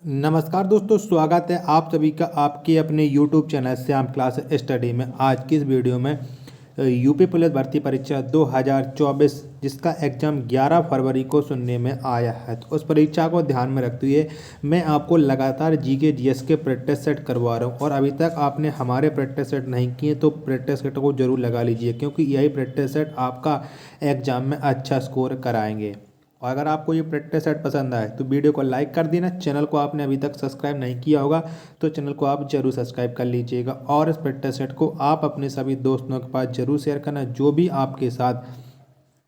नमस्कार दोस्तों, स्वागत है आप सभी का आपके अपने YouTube channel Shyam class study में। आज की इस वीडियो में यूपी पुलिस भर्ती परीक्षा 2024 जिसका एग्ज़ाम 11 फरवरी को सुनने में आया है, तो उस परीक्षा को ध्यान में रखते हुए मैं आपको लगातार जीके जीएस के प्रैक्टिस सेट करवा रहा हूँ। और अभी तक आपने हमारे प्रैक्टिस सेट नहीं किए तो प्रैक्टिस सेट को जरूर लगा लीजिए, क्योंकि यही प्रैक्टिस सेट आपका एग्ज़ाम में अच्छा स्कोर कराएंगे। और अगर आपको ये प्रैक्टिस सेट पसंद आए तो वीडियो को लाइक कर देना। चैनल को आपने अभी तक सब्सक्राइब नहीं किया होगा तो चैनल को आप जरूर सब्सक्राइब कर लीजिएगा। और इस प्रैक्टिस सेट को आप अपने सभी दोस्तों के पास जरूर शेयर करना जो भी आपके साथ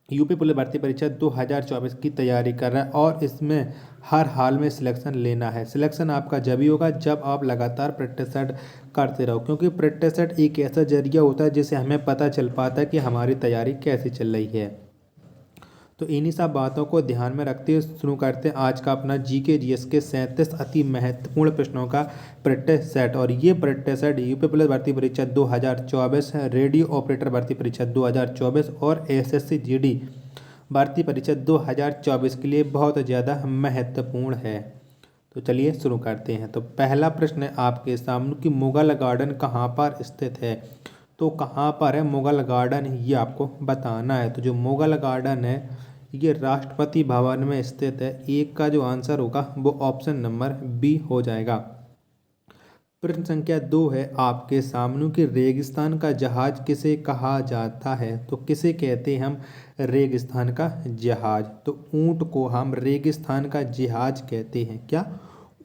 यूपी पुलिस भर्ती परीक्षा 2024 की तैयारी कर रहा है और इसमें हर हाल में सिलेक्शन लेना है। सिलेक्शन आपका जब ही होगा जब आप लगातार प्रैक्टिस सेट करते रहो, क्योंकि प्रैक्टिस सेट एक ऐसा जरिया होता है जिससे हमें पता चल पाता है कि हमारी तैयारी कैसी चल रही है। तो इन्हीं सब बातों को ध्यान में रखते हुए शुरू करते हैं आज का अपना जीके जीएस के 37 अति महत्वपूर्ण प्रश्नों का प्रैक्टिस सेट। और ये प्रैक्टिस सेट यूपी पुलिस भर्ती परीक्षा 2024, रेडियो ऑपरेटर भर्ती परीक्षा 2024 और एसएससी जीडी भर्ती परीक्षा 2024 के लिए बहुत ज़्यादा महत्वपूर्ण है। तो चलिए शुरू करते हैं। तो पहला प्रश्न है आपके सामने कि मुगल गार्डन कहाँ पर स्थित है। तो कहाँ पर है मुगल गार्डन, ये आपको बताना है। तो जो मुगल गार्डन है ये राष्ट्रपति भवन में स्थित है। एक का जो आंसर होगा वो ऑप्शन नंबर बी हो जाएगा। प्रश्न संख्या 2 है आपके सामने कि रेगिस्तान का जहाज किसे कहा जाता है। तो किसे कहते हैं हम रेगिस्तान का जहाज। तो ऊंट को हम रेगिस्तान का जहाज कहते हैं। क्या?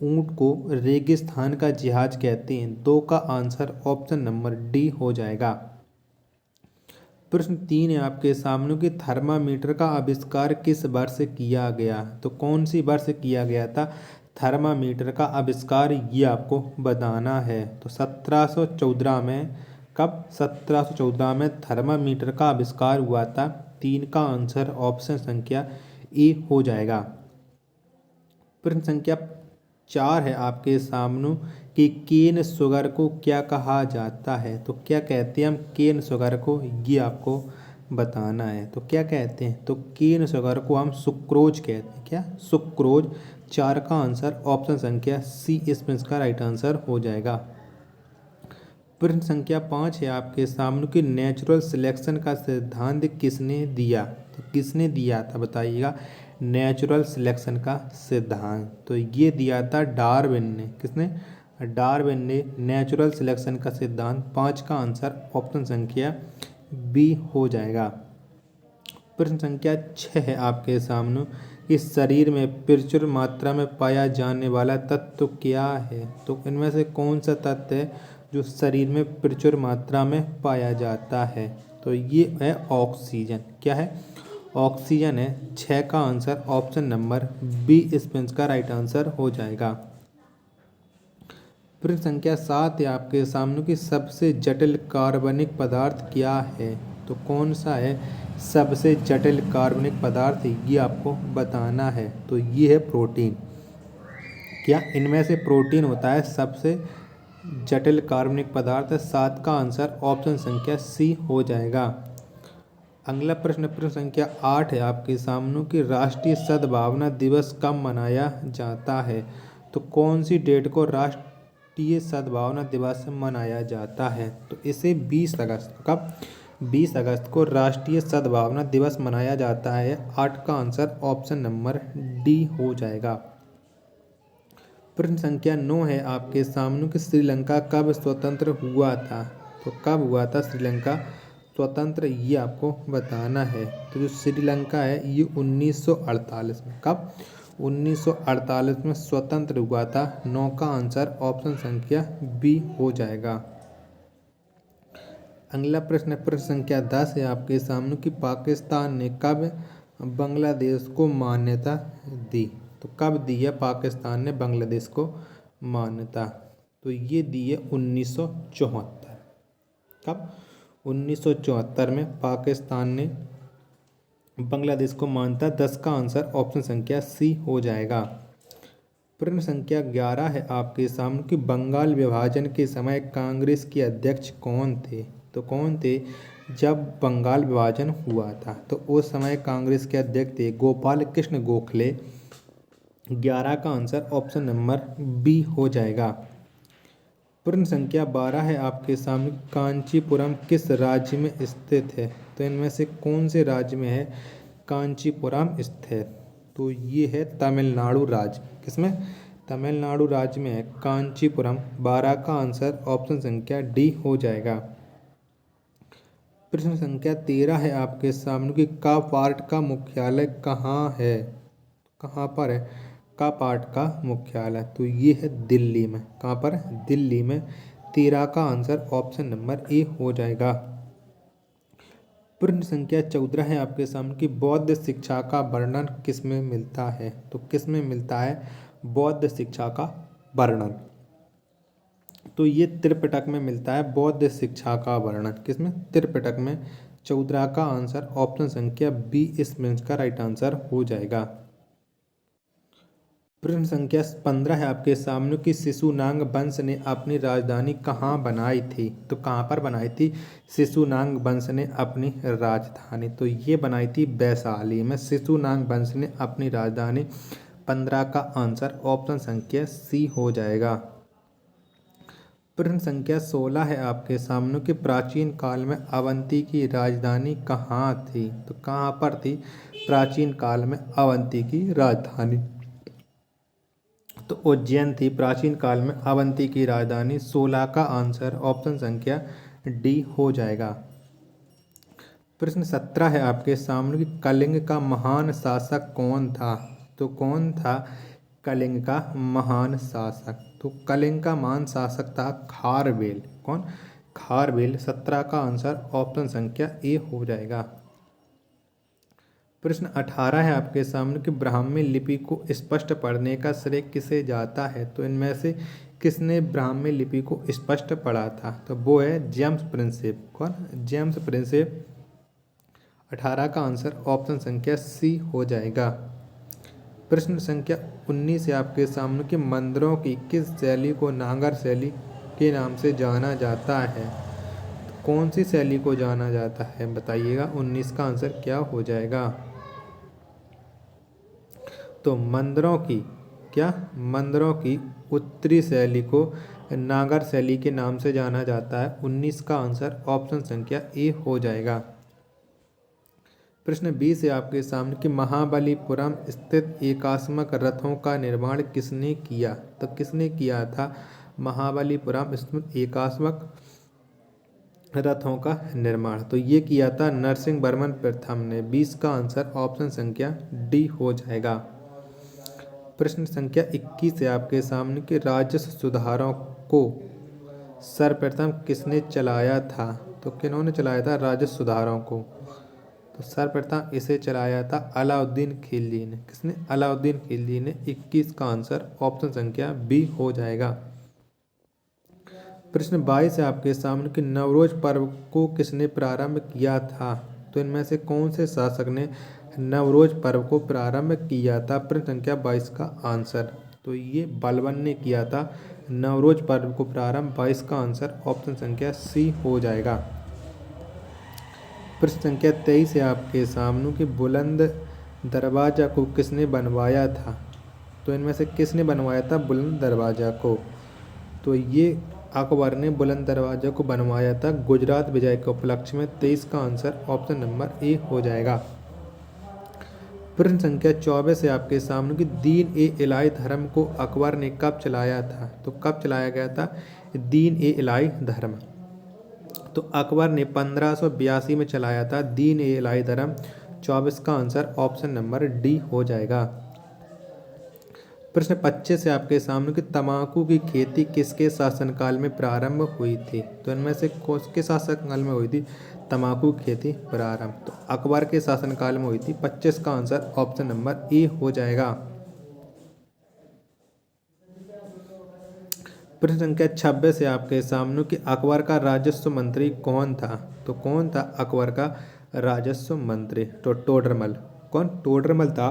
ऊंट को रेगिस्तान का जहाज कहते हैं। 2 का आंसर ऑप्शन नंबर डी हो जाएगा। प्रश्न 3 है आपके सामने कि थर्मामीटर का आविष्कार किस वर्ष किया गया। तो कौन सी वर्ष किया गया था थर्मामीटर का आविष्कार, ये आपको बताना है। तो 1714 में। कब? 1714 में थर्मामीटर का आविष्कार हुआ था। 3 का आंसर ऑप्शन संख्या ए हो जाएगा। प्रश्न संख्या 4 है आपके सामने कि केन शुगर को क्या कहा जाता है। तो क्या कहते हैं हम केन शुगर को, ये आपको बताना है। तो क्या कहते हैं? तो केन शुगर को हम सुक्रोज कहते हैं। क्या? सुक्रोज। 4 का आंसर ऑप्शन संख्या सी इसमें इसका राइट आंसर हो जाएगा। प्रश्न संख्या 5 है आपके सामने कि नेचुरल सिलेक्शन का सिद्धांत किसने दिया। तो किसने दिया था बताइएगा नेचुरल सिलेक्शन का सिद्धांत। तो ये दिया था डार्विन ने। किसने? डार्विन ने नेचुरल सिलेक्शन का सिद्धांत। 5 का आंसर ऑप्शन संख्या बी हो जाएगा। प्रश्न संख्या 6 है आपके सामने इस शरीर में प्रचुर मात्रा में पाया जाने वाला तत्व क्या है। तो इनमें से कौन सा तत्व है जो शरीर में प्रचुर मात्रा में पाया जाता है। तो ये है ऑक्सीजन। क्या है? ऑक्सीजन है। 6 का आंसर ऑप्शन नंबर बी इसमें इसका राइट आंसर हो जाएगा। प्रश्न संख्या 7 है आपके सामने कि सबसे जटिल कार्बनिक पदार्थ क्या है। तो कौन सा है सबसे जटिल कार्बनिक पदार्थ, ये आपको बताना है। तो ये है प्रोटीन। क्या? इनमें से प्रोटीन होता है सबसे जटिल कार्बनिक पदार्थ। 7 का आंसर ऑप्शन संख्या सी हो जाएगा। अगला प्रश्न प्रश्न संख्या 8 है आपके सामने कि राष्ट्रीय सद्भावना दिवस कब मनाया जाता है। तो कौन सी डेट को राष्ट्रीय सद्भावना दिवस मनाया जाता है। तो इसे 20 अगस्त। कब? 20 अगस्त को राष्ट्रीय सद्भावना दिवस मनाया जाता है। 8 का आंसर ऑप्शन नंबर डी हो जाएगा। प्रश्न संख्या 9 है आपके सामने कि श्रीलंका कब स्वतंत्र हुआ था। तो कब हुआ था श्रीलंका स्वतंत्र, ये आपको बताना है। तो जो श्रीलंका है ये 1948 में। कब? 1948 में स्वतंत्र हुआ था। 9 का आंसर ऑप्शन संख्या बी हो जाएगा। अगला प्रश्न प्रश्न संख्या 10 है आपके सामने कि पाकिस्तान ने कब बांग्लादेश को मान्यता दी। तो कब दी है पाकिस्तान ने बांग्लादेश को मान्यता। तो ये दी है 1974। कब? 1974 में पाकिस्तान ने बांग्लादेश को मान्यता। 10 का आंसर ऑप्शन संख्या सी हो जाएगा। प्रश्न संख्या 11 है आपके सामने कि बंगाल विभाजन के समय कांग्रेस के अध्यक्ष कौन थे। तो कौन थे जब बंगाल विभाजन हुआ था। तो उस समय कांग्रेस के अध्यक्ष थे गोपाल कृष्ण गोखले। 11 का आंसर ऑप्शन नंबर बी हो जाएगा। प्रश्न संख्या 12 है आपके सामने, कांचीपुरम किस राज्य में स्थित है? तो इनमें से कौन से राज्य में है कांचीपुरम स्थित? तो ये है तमिलनाडु राज्य। किसमें? तमिलनाडु राज्य में है कांचीपुरम। 12 का आंसर ऑप्शन संख्या डी हो जाएगा। प्रश्न संख्या 13 है आपके सामने कि कापार्ट का मुख्यालय कहाँ है? कहाँ पर है कापार्ट का मुख्यालय? तो ये है दिल्ली में। कहाँ पर? दिल्ली में। 13 का आंसर ऑप्शन नंबर ए हो जाएगा। प्रश्न संख्या 14 है आपके सामने कि बौद्ध शिक्षा का वर्णन किसमें मिलता है? तो किसमें मिलता है बौद्ध शिक्षा का वर्णन? तो ये त्रिपिटक में मिलता है बौद्ध शिक्षा का वर्णन। किसमें? त्रिपिटक में। 14 का आंसर ऑप्शन संख्या बी इसमें इसका राइट आंसर हो जाएगा। प्रश्न संख्या 15 है आपके सामने कि शिशुनाग वंश ने अपनी राजधानी कहाँ बनाई थी? तो कहाँ पर बनाई थी शिशुनाग वंश ने अपनी राजधानी? तो ये बनाई थी वैशाली में। शिशुनाग वंश ने अपनी राजधानी। 15 का आंसर ऑप्शन संख्या सी हो जाएगा। प्रश्न संख्या 16 है आपके सामने कि प्राचीन काल में अवंती की राजधानी कहाँ थी? तो कहाँ पर थी प्राचीन काल में अवंती की राजधानी? तो उज्जैन थी प्राचीन काल में अवंती की राजधानी। 16 का आंसर ऑप्शन संख्या डी हो जाएगा। प्रश्न 17 है आपके सामने कि कलिंग का महान शासक कौन था? तो कौन था कलिंग का महान शासक? तो कलिंग का महान शासक था खारवेल। कौन? खारवेल। 17 का आंसर ऑप्शन संख्या ए हो जाएगा। प्रश्न 18 है आपके सामने कि ब्राह्मी लिपि को स्पष्ट पढ़ने का श्रेय किसे जाता है? तो इनमें से किसने ब्राह्मी लिपि को स्पष्ट पढ़ा था? तो वो है जेम्स प्रिंसेप। कौन? James Prinsep. 18 का आंसर ऑप्शन संख्या सी हो जाएगा। प्रश्न संख्या 19 है आपके सामने कि मंदिरों की किस शैली को नागर शैली के नाम से जाना जाता है? तो कौन सी शैली को जाना जाता है बताइएगा। 19 का आंसर क्या हो जाएगा? तो मंदिरों की मंदिरों की उत्तरी शैली को नागर शैली के नाम से जाना जाता है। 19 का आंसर ऑप्शन संख्या ए हो जाएगा। प्रश्न 20 है आपके सामने कि महाबलीपुरम स्थित एकात्मक रथों का निर्माण किसने किया? तो किसने किया था महाबलीपुरम स्थित एकात्मक रथों का निर्माण? तो ये किया था नरसिंह वर्मन प्रथम ने। 20 का आंसर ऑप्शन संख्या डी हो जाएगा। प्रश्न संख्या 21 है आपके सामने कि राजस्व सुधारों को सर्वप्रथम किसने चलाया था? तो किन्होंने चलाया था राजस्व सुधारों को? तो सर्वप्रथम इसे चलाया था अलाउद्दीन खिलजी ने। किसने? अलाउद्दीन खिलजी ने। 21 का आंसर ऑप्शन संख्या बी हो जाएगा। प्रश्न 22 है आपके सामने कि नवरोज पर्व को किसने प्रारंभ किया था? तो इनमें से कौन से शासक ने नवरोज पर्व को प्रारंभ किया था? प्रश्न संख्या 22 का आंसर तो ये बलबन ने किया था नवरोज पर्व को प्रारंभ। 22 का आंसर ऑप्शन संख्या सी हो जाएगा। प्रश्न संख्या 23 है आपके सामने कि बुलंद दरवाजा को किसने बनवाया था? तो इनमें से किसने बनवाया था बुलंद दरवाजा को? तो ये अकबर ने बुलंद दरवाजा को बनवाया था गुजरात विजय के उपलक्ष्य में। 23 का आंसर ऑप्शन नंबर ए हो जाएगा। प्रश्न संख्या 24 है आपके सामने कि दीन ए इलाही धर्म को अकबर ने कब चलाया था? तो कब चलाया गया था दीन ए इलाही धर्म? तो अकबर ने 1582 में चलाया था दीन ए इलाही धर्म। 24 का आंसर ऑप्शन नंबर डी हो जाएगा। प्रश्न 25 है आपके सामने कि तंबाकू की खेती किसके शासनकाल में प्रारंभ हुई थी? तो इनमें से किसके शासनकाल में हुई थी तंबाकू की खेती प्रारंभ? तो अकबर के शासनकाल में हुई थी। 25 का आंसर ऑप्शन नंबर ए हो जाएगा। प्रश्न संख्या 26 है आपके सामने कि अकबर का राजस्व मंत्री कौन था? तो कौन था अकबर का राजस्व मंत्री? तो टोडरमल। कौन? टोडरमल था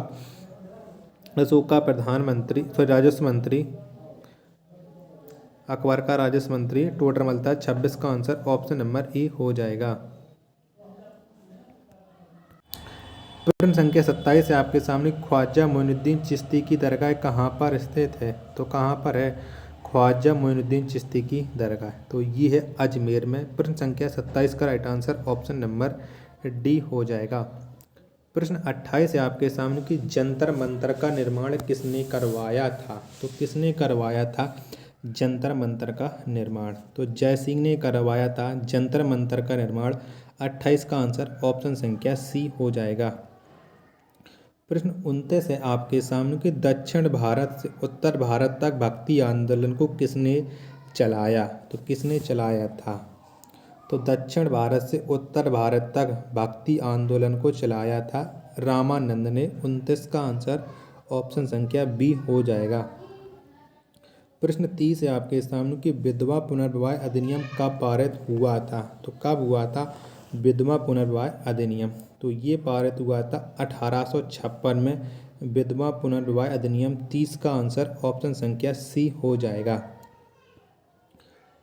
अशोक का प्रधानमंत्री राजस्व मंत्री। अकबर का राजस्व मंत्री टोडरमल था। 26 का आंसर ऑप्शन नंबर ए हो जाएगा। प्रश्न संख्या 27 है आपके सामने, ख्वाजा मोइनुद्दीन चिश्ती की दरगाह कहाँ पर स्थित है? तो कहाँ पर है ख्वाजा मोइनुद्दीन चिश्ती की दरगाह? तो ये है अजमेर में। प्रश्न संख्या 27 का right answer option number D हो जाएगा। प्रश्न 28 है आपके सामने कि जंतर मंतर का निर्माण किसने करवाया था? तो किसने करवाया था जंतर मंतर का निर्माण? तो जय सिंह ने करवाया था जंतर मंतर का निर्माण। 28 का आंसर ऑप्शन संख्या सी हो जाएगा। प्रश्न 29 है आपके सामने कि दक्षिण भारत से उत्तर भारत तक भक्ति आंदोलन को किसने चलाया? तो किसने चलाया था? तो दक्षिण भारत से उत्तर भारत तक भक्ति आंदोलन को चलाया था रामानंद ने। 29 का आंसर ऑप्शन संख्या बी हो जाएगा। प्रश्न 30 है आपके सामने कि विधवा पुनर्विवाह अधिनियम कब पारित हुआ था? तो कब हुआ था विधवा पुनर्विवाह अधिनियम? तो ये पारित हुआ था 1856 में विधवा पुनर्विवाह अधिनियम। 30 का आंसर ऑप्शन संख्या सी हो जाएगा।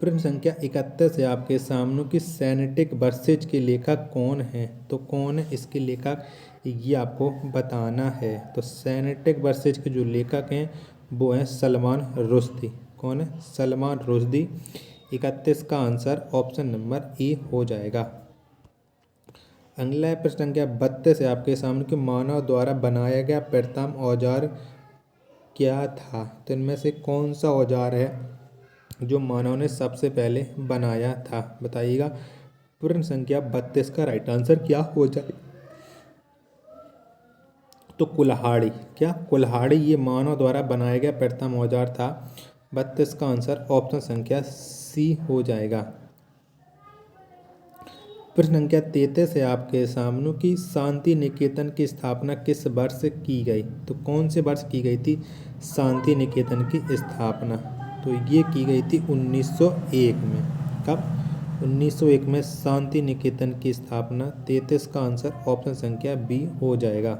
प्रश्न संख्या 31 है आपके सामने कि सेनेटिक वर्सेज के लेखक कौन हैं? तो कौन है इसके लेखक, ये आपको बताना है। तो सेनेटिक वर्सेज के जो लेखक हैं वो हैं सलमान रुश्दी। कौन है? सलमान रुश्दी। 31 का आंसर ऑप्शन नंबर ए हो जाएगा। अगला प्रश्न संख्या 32 है आपके सामने कि मानव द्वारा बनाया गया प्रथम औजार क्या था? तो इनमें से कौन सा औजार है जो मानव ने सबसे पहले बनाया था? बताइएगा। प्रश्न संख्या 32 का राइट आंसर क्या हो जाए? तो कुल्हाड़ी। क्या? कुल्हाड़ी ये मानव द्वारा बनाया गया प्रथम औजार था। 32 का आंसर ऑप्शन संख्या सी हो जाएगा। प्रश्न संख्या 33 है आपके सामने कि शांति निकेतन की स्थापना किस वर्ष की गई? तो कौन से वर्ष की गई थी शांति निकेतन की स्थापना? तो ये की गई थी 1901 में। कब? 1901 में शांति निकेतन की स्थापना। 33 का आंसर ऑप्शन संख्या बी हो जाएगा।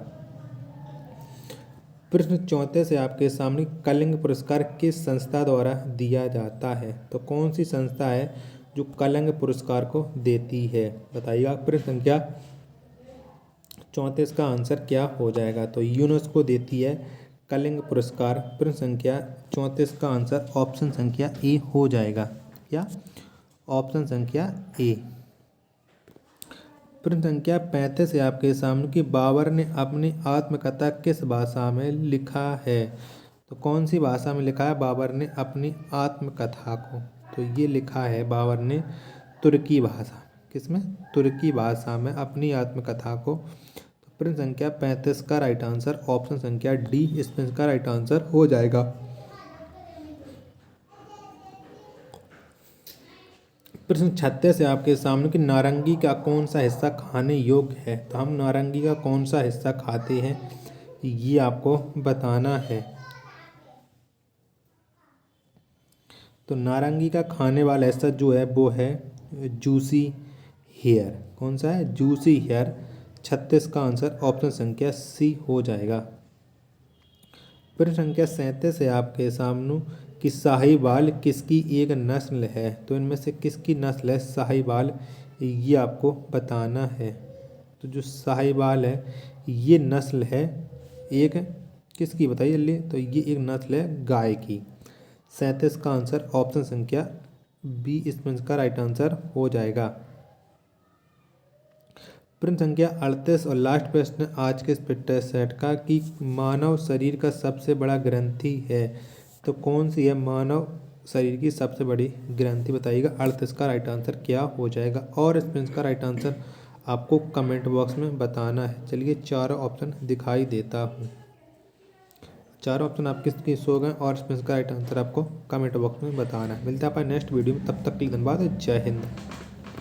प्रश्न 34 है आपके सामने, कलिंग पुरस्कार किस संस्था द्वारा दिया जाता है? तो कौन सी संस्था है जो कलिंग पुरस्कार को देती है? बताइएगा। प्रश्न संख्या 34 का आंसर क्या हो जाएगा? तो यूनेस्को देती है कलिंग पुरस्कार। प्रश्न संख्या 34 का आंसर ऑप्शन संख्या ए हो जाएगा। क्या? ऑप्शन संख्या ए। प्रश्न संख्या 35 है आपके सामने कि बाबर ने अपनी आत्मकथा किस भाषा में लिखा है? तो कौन सी भाषा में लिखा है बाबर ने अपनी आत्मकथा को? तो ये लिखा है बाबर ने तुर्की भाषा। किसमें? तुर्की भाषा में अपनी आत्मकथा को। तो प्रश्न संख्या 35 का राइट आंसर ऑप्शन संख्या डी इसमें का राइट आंसर हो जाएगा। प्रश्न 36 है आपके सामने कि नारंगी का कौन सा हिस्सा खाने योग्य है? तो हम नारंगी का कौन सा हिस्सा खाते हैं ये आपको बताना है। तो नारंगी का खाने वाला हिस्सा जो है वो है जूसी हेयर। कौन सा है? Juicy hair. 36 का आंसर ऑप्शन संख्या सी हो जाएगा। प्रश्न संख्या 37 है आपके सामने कि साहिवाल किसकी एक नस्ल है? तो इनमें से किसकी नस्ल है साहिवाल, ये आपको बताना है। तो जो साहिवाल है ये नस्ल है एक किसकी, बताइए जल्दी। तो ये एक नस्ल है गाय की। 37 का आंसर ऑप्शन संख्या बी इसमें का राइट आंसर हो जाएगा। प्रश्न संख्या 38 और लास्ट प्रश्न आज के इस फिटनेस सेट का कि मानव शरीर का सबसे बड़ा ग्रंथि है। तो कौन सी है मानव शरीर की सबसे बड़ी ग्रंथि? बताइएगा। 38 का राइट आंसर क्या हो जाएगा? और इसमें का राइट आंसर आपको कमेंट बॉक्स में बताना है। चलिए चारों ऑप्शन दिखाई देता हूँ। चारों ऑप्शन आपके किसके सो गए और इसमें का राइट आंसर आपको कमेंट बॉक्स में बताना है। मिलता है अपन नेक्स्ट वीडियो में, तब तक के लिए धन्यवाद। जय हिंद।